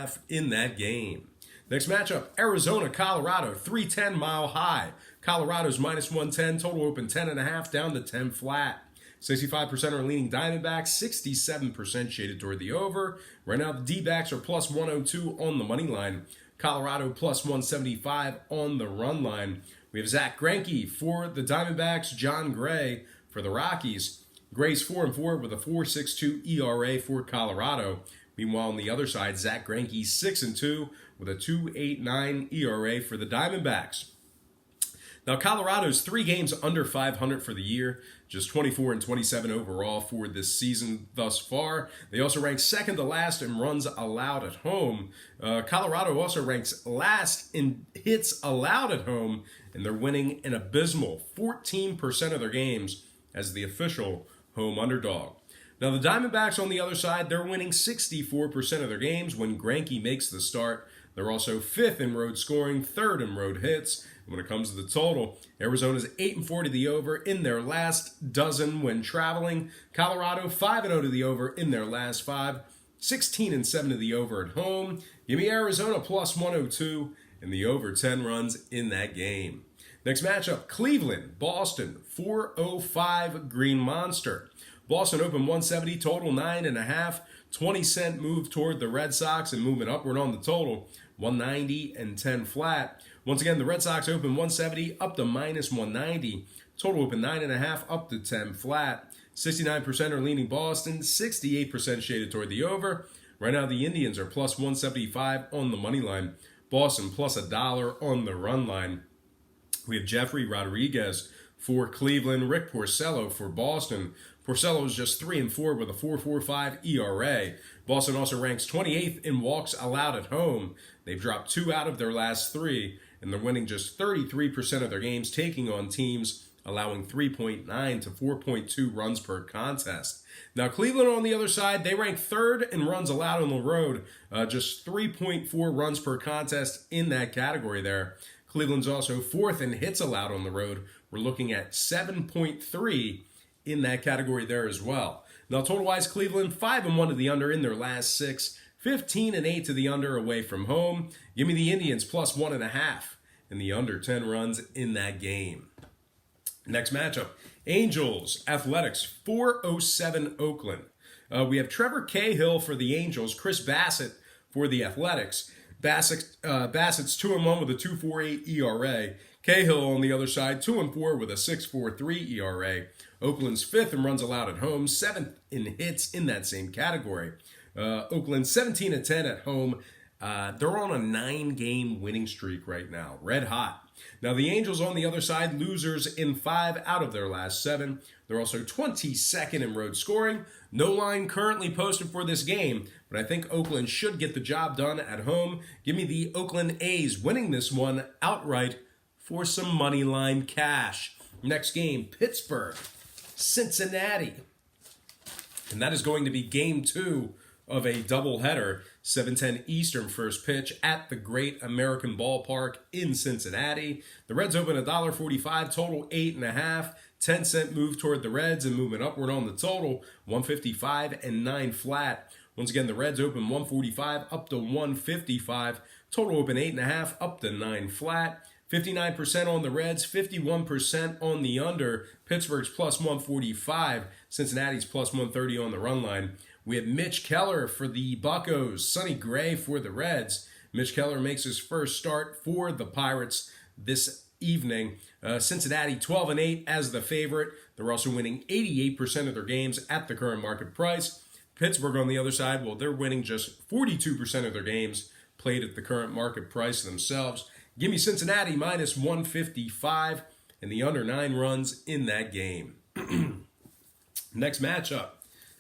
1.5 in that game. Next matchup, Arizona, Colorado, 310 Mile High. Colorado's minus 110, total open 10.5 down to 10 flat. 65% are leaning Diamondbacks, 67% shaded toward the over. Right now, the D-backs are plus 102 on the money line. Colorado plus 175 on the run line. We have Zach Greinke for the Diamondbacks, John Gray for the Rockies. Gray's 4-4 with a 4.62 ERA for Colorado. Meanwhile, on the other side, Zach Greinke 6-2 with a 2.89 ERA for the Diamondbacks. Now, Colorado's 3 games under 500 for the year, just 24-27 overall for this season thus far. They also rank second to last in runs allowed at home. Colorado also ranks last in hits allowed at home, and they're winning an abysmal 14% of their games as the official home underdog. Now, the Diamondbacks on the other side, they're winning 64% of their games when Greinke makes the start. They're also 5th in road scoring, 3rd in road hits. When it comes to the total, Arizona's 8-4 to the over in their last dozen when traveling. Colorado 5-0 to the over in their last 5. 16-7 to the over at home. Give me Arizona plus 102 and the over 10 runs in that game. Next matchup, Cleveland, Boston, 405 Green Monster. Boston open 170, total 9.5. 20-cent move toward the Red Sox and moving upward on the total, 190 and 10 flat. Once again, the Red Sox open 170 up to minus 190. Total open 9.5 up to 10 flat. 69% are leaning Boston, 68% shaded toward the over. Right now, the Indians are plus 175 on the money line. Boston plus $1 on the run line. We have Jeffrey Rodriguez for Cleveland, Rick Porcello for Boston. Porcello is just 3-4 with a 4.45 ERA. Boston also ranks 28th in walks allowed at home. They've dropped 2 out of their last 3, and they're winning just 33% of their games, taking on teams allowing 3.9 to 4.2 runs per contest. Now, Cleveland on the other side, they rank 3rd in runs allowed on the road, just 3.4 runs per contest in that category there. Cleveland's also 4th in hits allowed on the road. We're looking at 7.3 in that category there as well. Now, total-wise, Cleveland 5-1 to the under in their last 6, 15-8 to the under away from home. Give me the Indians plus 1.5 and the under 10 runs in that game. Next matchup, Angels, Athletics, 407 Oakland. We have Trevor Cahill for the Angels, Chris Bassett for the Athletics. Bassett's 2-1 with a 2.48 ERA. Cahill on the other side, 2-4 with a 6.43 ERA. Oakland's 5th in runs allowed at home, 7th in hits in that same category. Oakland 17-10 at home. They're on a 9-game winning streak right now, red hot. Now, the Angels on the other side, losers in 5 out of their last 7. They're also 22nd in road scoring. No line currently posted for this game, but I think Oakland should get the job done at home. Give me the Oakland A's winning this one outright for some money line cash. Next game, Pittsburgh, Cincinnati. And that is going to be game 2 of a doubleheader, 7:10 Eastern first pitch at the Great American Ballpark in Cincinnati. The Reds open $1.45, total 8.5. 10-cent move toward the Reds and moving upward on the total, 155 and 9 flat. Once again, the Reds open 145 up to 155. Total open 8.5 up to 9 flat. 59% on the Reds, 51% on the under. Pittsburgh's plus 145. Cincinnati's plus 130 on the run line. We have Mitch Keller for the Buccos, Sonny Gray for the Reds. Mitch Keller makes his first start for the Pirates this evening. Cincinnati 12-8 as the favorite. They're also winning 88% of their games at the current market price. Pittsburgh on the other side, well, they're winning just 42% of their games played at the current market price themselves. Give me Cincinnati minus 155 and the under 9 runs in that game. Next matchup,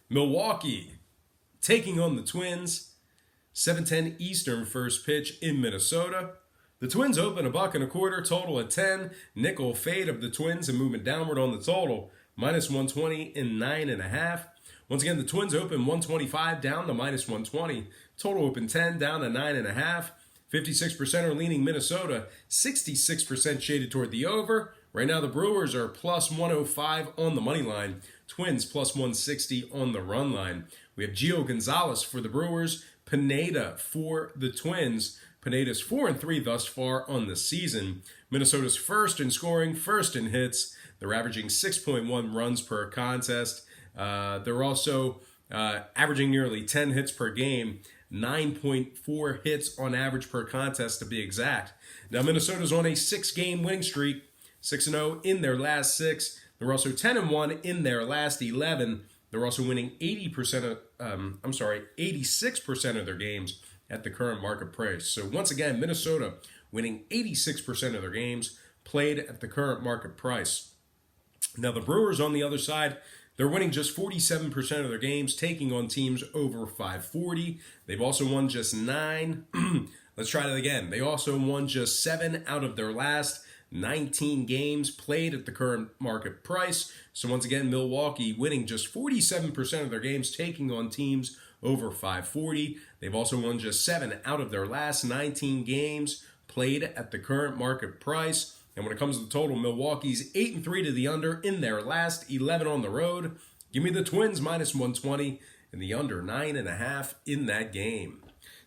Milwaukee taking on the Twins. 7:10 Eastern first pitch in Minnesota. The Twins open $1.25, total at 10. Nickel fade of the Twins and movement downward on the total, minus 120 and 9.5. Once again, the Twins open 125 down to minus 120. Total open 10 down to 9.5. 56% are leaning Minnesota, 66% shaded toward the over. Right now, the Brewers are plus 105 on the money line. Twins plus 160 on the run line. We have Gio Gonzalez for the Brewers, Pineda for the Twins. Pineda's 4-3 thus far on the season. Minnesota's first in scoring, first in hits. They're averaging 6.1 runs per contest. They're also averaging nearly 10 hits per game, 9.4 hits on average per contest to be exact. Now Minnesota's on a 6-game winning streak, 6-0 in their last 6. They're also 10-1 in their last 11. They're also winning 86% of their games at the current market price. So once again, Minnesota winning 86% of their games played at the current market price. Now the Brewers on the other side, they're winning just 47% of their games, taking on teams over 540. They've also won just 9. Let's try that again. They also won just 7 out of their last 19 games played at the current market price. So once again, Milwaukee winning just 47% of their games, taking on teams over 540. They've also won just 7 out of their last 19 games played at the current market price. And when it comes to the total, Milwaukee's 8-3 to the under in their last 11 on the road. Give me the Twins minus 120 and the under 9.5 in that game.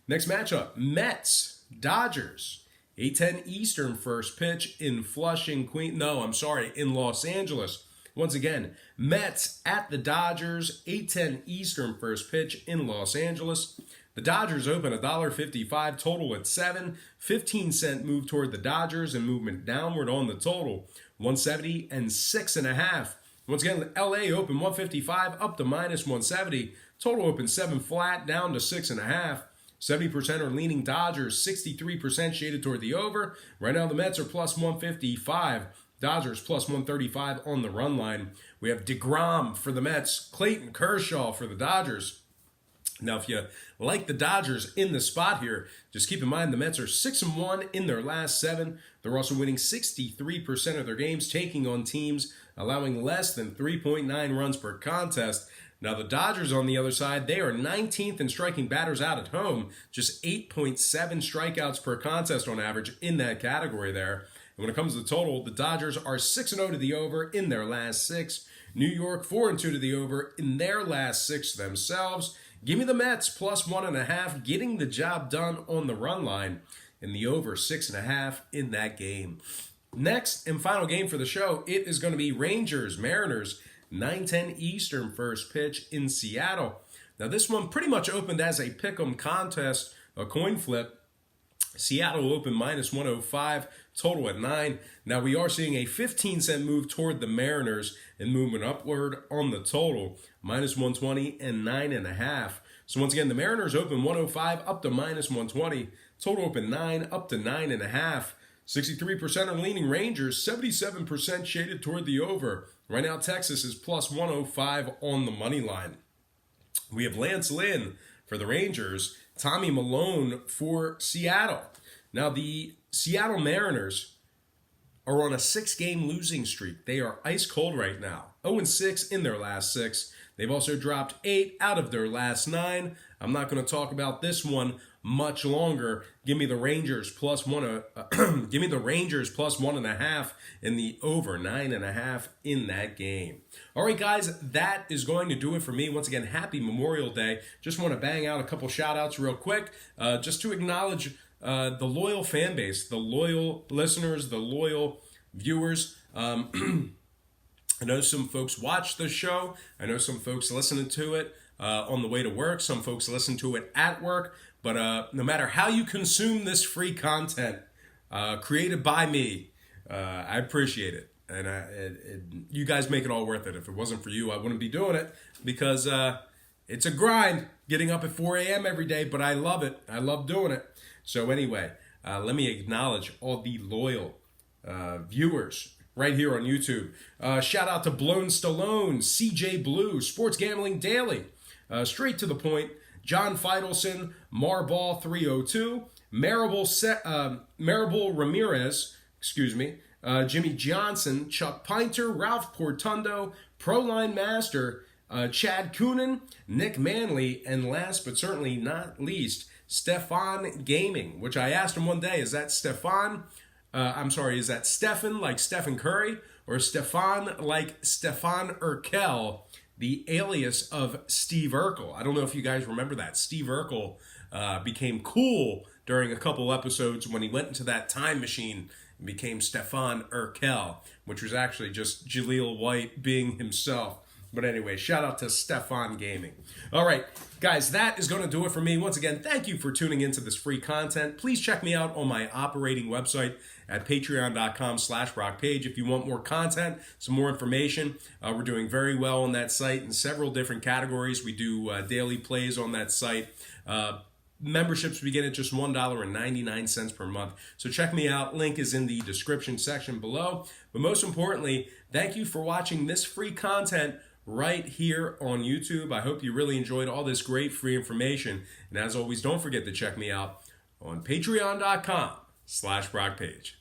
Next matchup, Mets, Dodgers. 8:10 Eastern first pitch in in Los Angeles. Once again, Mets at the Dodgers, 8:10 Eastern first pitch in Los Angeles. The Dodgers open $1.55, total at 7. 15-cent move toward the Dodgers and movement downward on the total, 170 and 6.5. Once again, LA open 155 up to minus 170. Total open 7 flat down to 6.5. 70% are leaning Dodgers, 63% shaded toward the over. Right now the Mets are plus 155. Dodgers plus 135 on the run line. We have DeGrom for the Mets, Clayton Kershaw for the Dodgers. Now, if you like the Dodgers in the spot here, just keep in mind the Mets are 6-1 in their last 7. They're also winning 63% of their games, taking on teams allowing less than 3.9 runs per contest. Now, the Dodgers on the other side, they are 19th in striking batters out at home, just 8.7 strikeouts per contest on average in that category there. And when it comes to the total, the Dodgers are 6-0 to the over in their last 6. New York 4-2 to the over in their last 6 themselves. Give me the Mets plus 1.5, getting the job done on the run line, in the over 6.5 in that game. Next and final game for the show, it is going to be Rangers-Mariners, 9:10 Eastern first pitch in Seattle. Now this one pretty much opened as a pick'em contest, a coin flip. Seattle opened minus 105, total at 9. Now we are seeing a 15-cent move toward the Mariners and movement upward on the total, minus 120 and 9.5. So once again, the Mariners open 105 up to minus 120. Total open 9 up to 9.5. 63% are leaning Rangers, 77% shaded toward the over. Right now, Texas is plus 105 on the money line. We have Lance Lynn for the Rangers, Tommy Malone for Seattle. Now, the Seattle Mariners are on a 6-game losing streak. They are ice cold right now, 0-6 in their last 6. They've also dropped 8 out of their last 9. I'm not going to talk about this one much longer. Give me the Rangers plus 1.5 in the over 9.5 in that game. All right, guys, that is going to do it for me. Once again, happy Memorial Day. Just want to bang out a couple shout outs real quick, just to acknowledge the loyal fan base, the loyal listeners, the loyal viewers. I know some folks watch the show. I know some folks listening to it on the way to work. Some folks listen to it at work. But no matter how you consume this free content created by me, I appreciate it. And you guys make it all worth it. If it wasn't for you, I wouldn't be doing it, because it's a grind getting up at 4 a.m. every day, but I love it. I love doing it. So anyway, let me acknowledge all the loyal viewers right here on YouTube. Shout out to Blown Stallone, CJ Blue, Sports Gambling Daily, Straight to the Point, John Feidelson, Marball 302, Maribel Ramirez, Jimmy Johnson, Chuck Pinter, Ralph Portundo, Proline Master, Chad Coonan, Nick Manley, and last but certainly not least, Stefan Gaming, which I asked him one day, is that Stefan like Stephen Curry, or Stefan like Stefan Urkel, the alias of Steve Urkel? I don't know if you guys remember that. Steve Urkel became cool during a couple episodes when he went into that time machine and became Stefan Urkel, which was actually just Jaleel White being himself. But anyway, shout out to Stefan Gaming. All right, guys, that is going to do it for me. Once again, thank you for tuning into this free content. Please check me out on my operating website at patreon.com/rockpage if you want more content, some more information. We're doing very well on that site in several different categories. We do daily plays on that site. Memberships begin at just $1.99 per month. So check me out. Link is in the description section below. But most importantly, thank you for watching this free content right here on YouTube. I hope you really enjoyed all this great free information. And as always, don't forget to check me out on patreon.com/rockpage.